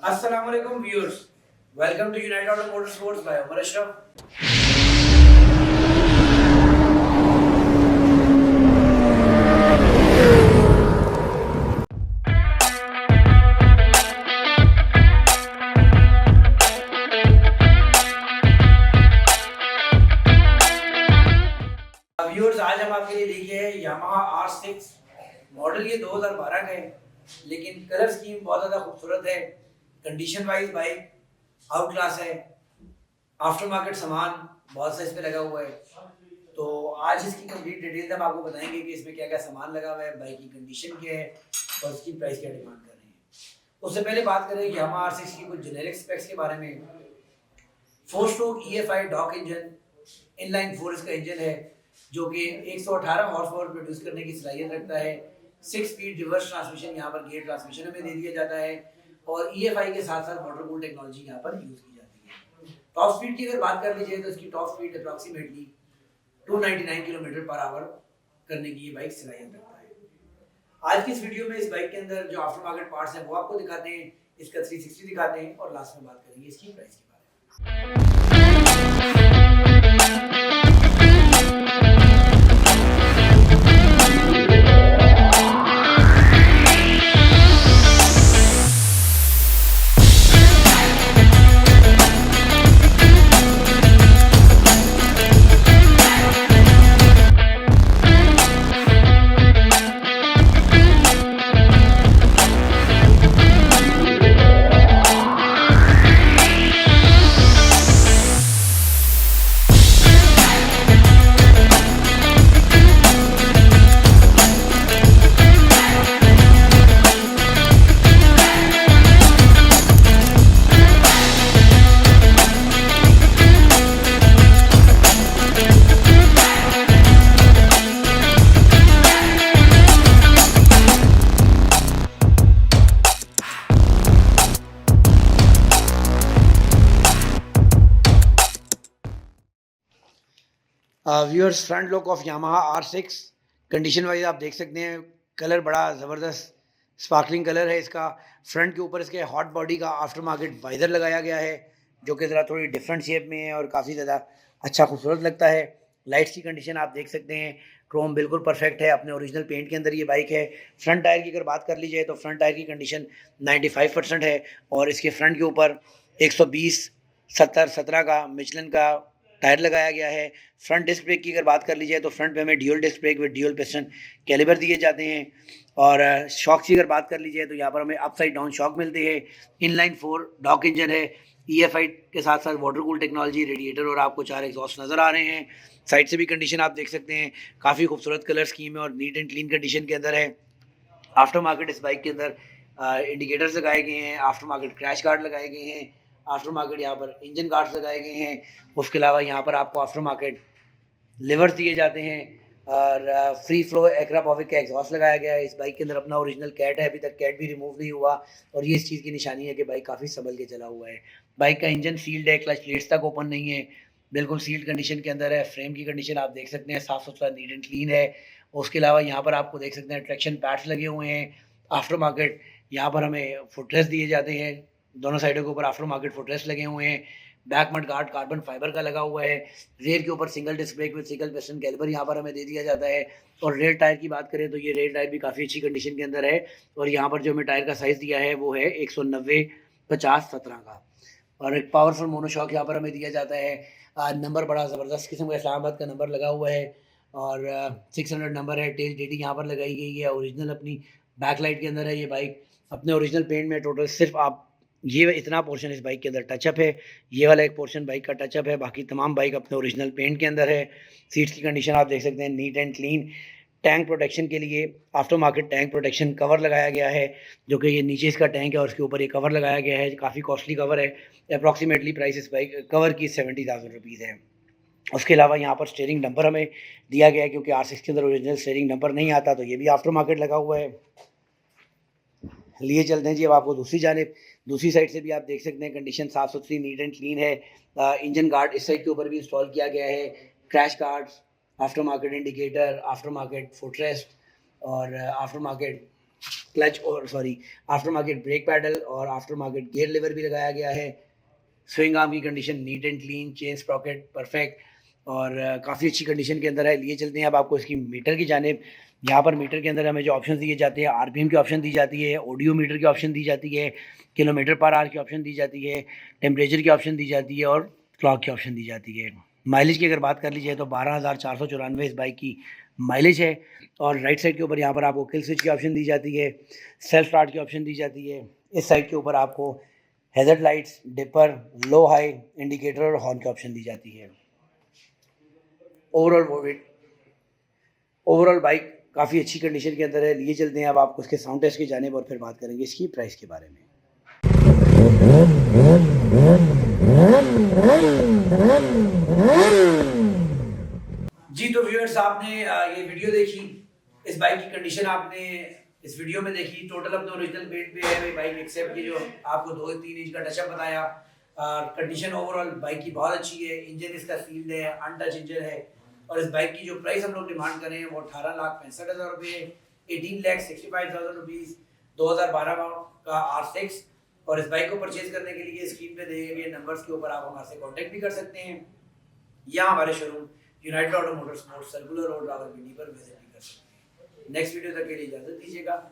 Assalamu alaikum viewers. Welcome to United Auto Motorsports by Umar Ashraf. Viewers आज हम आपके लिए लेके हैं Yamaha R6 मॉडल ये 2012 का है, लेकिन कलर स्कीम बहुत ज़्यादा खूबसूरत है। Condition wise bike out class है। आफ्टर मार्केट सामान बहुत सा इस पे लगा हुआ है। तो आज इसकी कंप्लीट डिटेल हम आपको बताएंगे कि इसमें क्या क्या सामान लगा हुआ है, बाइक की कंडीशन क्या है और इसकी प्राइस क्या डिमांड कर रहे हैं। उससे पहले बात करें Yamaha R6 की कुछ जेनेरिक स्पेक्स के बारे में। 4 स्ट्रोक EFI डॉक इंजन, इनलाइन 4 इसका इंजन है जो कि 118 हॉर्स पावर प्रोड्यूस करने की सलाहियत रखता है। 6 स्पीड रिवर्स ट्रांसमिशन यहाँ पर गियर ट्रांसमिशन में दे दिया जाता है और EFI के साथ साथ वाटर कूल टेक्नोलॉजी यहाँ पर यूज की जाती है। टॉप स्पीड की अगर बात कर लीजिए तो इसकी top speed approximately 299 kilometre per hour करने की ये बाइक सलाहियत रखता है। आज की इस वीडियो में इस बाइक के अंदर जो आफ्टर मार्केट पार्ट्स हैं वो आपको दिखाते हैं, इसका 360 दिखाते हैं और लास्ट में बात करेंगे इसकी प्राइस के बारे में। Viewers front look of Yamaha R6 condition wise आप देख सकते हैं, कलर बड़ा ज़बरदस्त स्पार्कलिंग कलर है इसका। फ्रंट के ऊपर इसके हॉट बॉडी का आफ्टर मार्केट वाइज़र लगाया गया है जो कि ज़रा थोड़ी डिफरेंट शेप में है और काफ़ी ज़्यादा अच्छा खूबसूरत लगता है। लाइट्स की कंडीशन आप देख सकते हैं, क्रोम बिल्कुल परफेक्ट है, अपने ओरिजिनल पेंट के अंदर ये बाइक है। फ्रंट टायर की अगर बात कर ली जाए तो फ्रंट टायर की कंडीशन 95% है और इसके फ्रंट के ऊपर 120/70/17 का मिचलन का टायर लगाया गया है। फ्रंट डिस्क ब्रेक की अगर बात कर ली जाए तो फ्रंट पे हमें dual disc brake with dual piston caliper दिए जाते हैं और शॉक की अगर बात कर ली जाए तो यहाँ पर हमें अप साइड डाउन शॉक मिलते हैं। इनलाइन 4 डॉक इंजन है, EFI के साथ साथ वाटर कूल टेक्नोलॉजी, रेडिएटर और आपको 4 एग्जॉस्ट नज़र आ रहे हैं। साइड से भी कंडीशन आप देख सकते हैं, काफ़ी खूबसूरत कलर स्कीम है और नीट एंड क्लीन कंडीशन के अंदर है। आफ्टर मार्केट इस बाइक के अंदर इंडिकेटर्स लगाए गए हैं, आफ्टर मार्केट क्रैश गार्ड लगाए गए हैं, आफ्टर मार्केट यहाँ पर इंजन गार्ड्स लगाए गए हैं। उसके अलावा यहाँ पर आपको आफ्टर मार्केट लिवर्स दिए जाते हैं और फ्री फ्लो एक्रापोविक का एग्जॉस्ट लगाया गया है। इस बाइक के अंदर अपना ओरिजिनल कैट है, अभी तक कैट भी रिमूव नहीं हुआ और ये इस चीज़ की निशानी है कि बाइक काफ़ी संभल के चला हुआ है। बाइक का इंजन सील्ड है, क्लच प्लेट्स तक ओपन नहीं है, बिल्कुल सील्ड कंडीशन के अंदर है। फ्रेम की कंडीशन आप देख सकते हैं, साफ़ सुथरा नीट एंड क्लीन है। उसके अलावा यहाँ पर आपको देख सकते हैं ट्रैक्शन पैड्स लगे हुए हैं। आफ्टर मार्केट यहाँ पर हमें फुटरेस्ट दिए जाते हैं, दोनों साइडों के ऊपर आफ्टर मार्केट फुटरेस्ट लगे हुए हैं। Back mud guard carbon fibre का लगा हुआ है। रेयर के ऊपर single disc brake with single piston caliper यहाँ पर हमें दे दिया जाता है। और रेयर टायर की बात करें तो ये रेयर टायर भी काफ़ी अच्छी कंडीशन के अंदर है और यहाँ पर जो हमें टायर का साइज़ दिया है वो है 190/50/17 का। और एक पावरफुल मोनोशॉक यहाँ पर हमें दिया जाता है। नंबर बड़ा ज़बरदस्त किस्म का इस्लामाबाद का नंबर लगा हुआ है और 600 नंबर है। टेल डेटी यहाँ पर लगाई गई है, ओरिजिनल अपनी बैकलाइट के अंदर है ये बाइक, अपने ओरिजिनल पेंट में। टोटल सिर्फ आप ये इतना पोर्शन इस बाइक के अंदर टचअप है, ये वाला एक पोर्शन बाइक का टचअप है, बाकी तमाम बाइक अपने ओरिजिनल पेंट के अंदर है। सीट्स की कंडीशन आप देख सकते हैं, neat and clean. Tank protection के लिए after market tank protection cover लगाया गया है जो कि ये नीचे इसका टैंक है और उसके ऊपर ये कवर लगाया गया है। काफ़ी कॉस्टली कवर है, अप्रॉक्सीमेटली प्राइस इस बाइक कवर की 70,000 रुपीज़ है। उसके अलावा यहाँ पर स्टीयरिंग नंबर हमें दिया गया है क्योंकि R6 के अंदर ओरिजिनल स्टीयरिंग नंबर नहीं आता, तो ये भी आफ्टर मार्केट लगा हुआ है। लिए चलते हैं जी अब आपको दूसरी जानिब। दूसरी साइड से भी आप देख सकते हैं कंडीशन साफ़ सुथरी नीट एंड क्लीन है। इंजन गार्ड इस साइड के ऊपर भी इंस्टॉल किया गया है। Crash guards, after market indicator, after market footrest और आफ्टर मार्केट क्लच और आफ्टर मार्केट ब्रेक पैडल और आफ्टर मार्केट गियर लीवर भी लगाया गया है। स्विंग आर्म की condition neat and clean, chain Sprocket perfect और काफ़ी अच्छी कंडीशन के अंदर है। लिए चलते हैं अब आपको इसकी मीटर की जानिब। यहाँ पर मीटर के अंदर हमें जो ऑप्शन दिए जाते हैं, आरपीएम की ऑप्शन दी जाती है, ऑडियो मीटर की ऑप्शन दी जाती है, किलोमीटर पर आवर की ऑप्शन दी जाती है, टेम्परेचर की ऑप्शन दी जाती है और क्लॉक की ऑप्शन दी जाती है। माइलेज की अगर बात कर ली जाए तो 12,494 इस बाइक की माइलेज है। और राइट साइड के ऊपर यहाँ पर आपको किल स्विच की ऑप्शन दी जाती है, सेल्फ स्टार्ट की ऑप्शन दी जाती है। इस साइड के ऊपर आपको हैज़र्ड लाइट्स, डिपर, लो हाई इंडिकेटर और हॉर्न की ऑप्शन दी जाती है। ओवरऑल बाइक काफ़ी अच्छी कंडीशन के अंदर है। लिए चलते हैं अब आपको उसके साउंड टेस्ट की जानिब और फिर बात करेंगे इसकी प्राइस के बारे में। जी तो व्यूअर्स, आपने ये वीडियो देखी, इस बाइक की कंडीशन आपने इस वीडियो में देखी। टोटल अपने ओरिजिनल वेट पे है बाइक एक्सेप्ट की, जो आपको 2-3 इंच का टचअप बताया। कंडीशन ओवरऑल बाइक की बहुत अच्छी है। इंजन इसका सील्ड है, अनटच इंजन है। और इस बाइक की जो प्राइस हम लोग डिमांड कर रहे हैं वो 18,65,000 रुपये, 18,65,000 रुपीज़ 2012 का R6। और इस बाइक को परचेज करने के लिए स्क्रीन पे दिए गए नंबर्स के ऊपर आप हमारे कॉन्टैक्ट भी कर सकते हैं, या हमारे showroom United auto Motors circular road Rawalpindi पर विजिट भी कर सकते हैं। नेक्स्ट वीडियो तक के लिए इजाजत दीजिएगा।